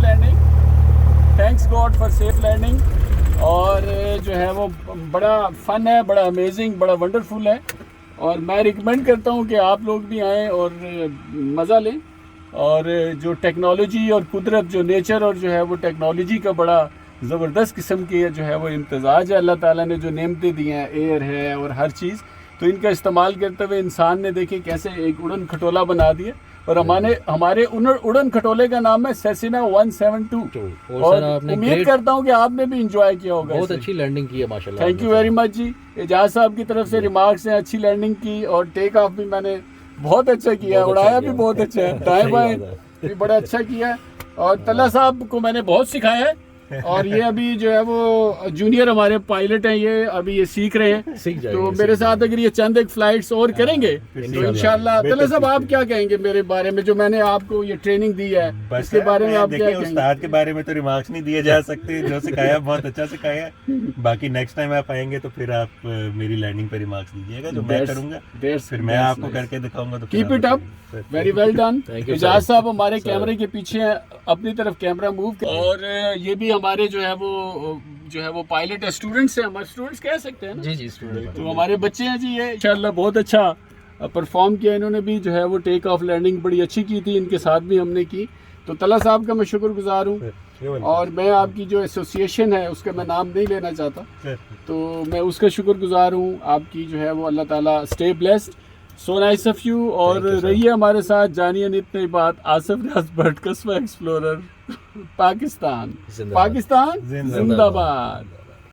Landing. Thanks God for safe landing. اور جو ہے وہ بڑا فن ہے, بڑا امیزنگ, بڑا ونڈرفل ہے. اور میں ریکمینڈ کرتا ہوں کہ آپ لوگ بھی آئیں اور مزہ لیں. اور جو ٹیکنالوجی اور قدرت, جو نیچر اور جو ہے وہ ٹیکنالوجی کا بڑا زبردست قسم کی جو ہے وہ امتزاج ہے. اللہ تعالیٰ نے جو نعمتیں دی ہیں, ایئر ہے اور ہر چیز, تو ان کا استعمال کرتے ہوئے انسان نے دیکھے کیسے ایک اڑن کھٹولا بنا دیا. اور ہمارے اڑن کھٹولے کا نام ہے سیسینا 172. اور امید کرتا ہوں کہ آپ نے بھی انجوائے کیا ہوگا. بہت اچھی لینڈنگ کی ہے ماشاء اللہ. تھینک یو ویری مچ جی. اعجاز صاحب کی طرف سے ریمارکس ہیں, اچھی لینڈنگ کی, اور ٹیک آف بھی میں نے بہت اچھا کیا, اڑایا بھی بہت اچھا ہے, دائیں بائیں بھی بڑا اچھا کیا ہے. اور طلحہ صاحب کو میں نے بہت سکھایا ہے. اور یہ ابھی جو ہے وہ جونیئر ہمارے پائلٹ ہیں, یہ ابھی یہ سیکھ رہے ہیں. تو میرے ساتھ اگر یہ چند ایک فلائٹس اور کریں گے تو انشاءاللہ. طلحہ صاحب آپ کیا کہیں گے میرے بارے میں, جو میں نے آپ کو یہ ٹریننگ دی ہے اس کے بارے میں آپ کیا کہیں گے؟ استاد کے بارے میں تو ریمارکس نہیں دیے جا سکتے, جو سکھایا بہت اچھا سکھایا. باقی نیکسٹ ٹائم آپ آئیں گے تو پھر آپ میری لینڈنگ پہ ریمارکس دیجیے گا, جو میں کروں گا پھر میں آپ کو کر کے دکھاؤں گا. Keep it up, very well done. Ijaz صاحب ہمارے کیمرے کے پیچھے ہیں, اپنی طرف کیمرہ موو کر. اور یہ بھی ہمارے جو ہے وہ پائلٹ اسٹوڈنٹس ہیں, ہمارے اسٹوڈنٹس کہہ سکتے ہیں نا جی اسٹوڈنٹ, تو ہمارے بچے ہیں جی. یہ انشاءاللہ بہت اچھا پرفارم کیا انہوں نے بھی, جو ہے وہ ٹیک آف لینڈنگ بڑی اچھی کی تھی, ان کے ساتھ بھی ہم نے کی. تو طلحہ صاحب کا میں شکر گزار ہوں. اور میں آپ کی جو ایسوسیشن ہے اس کا میں نام نہیں لینا چاہتا, تو میں اس کا شکر گزار ہوں. آپ کی جو ہے وہ اللہ تعالیٰ stay blessed, so nice of you. اور رہیے ہمارے ساتھ, جانیے نئی بات. آصف ریاض بٹ قصبہ ایکسپلورر, پاکستان زندہ باد.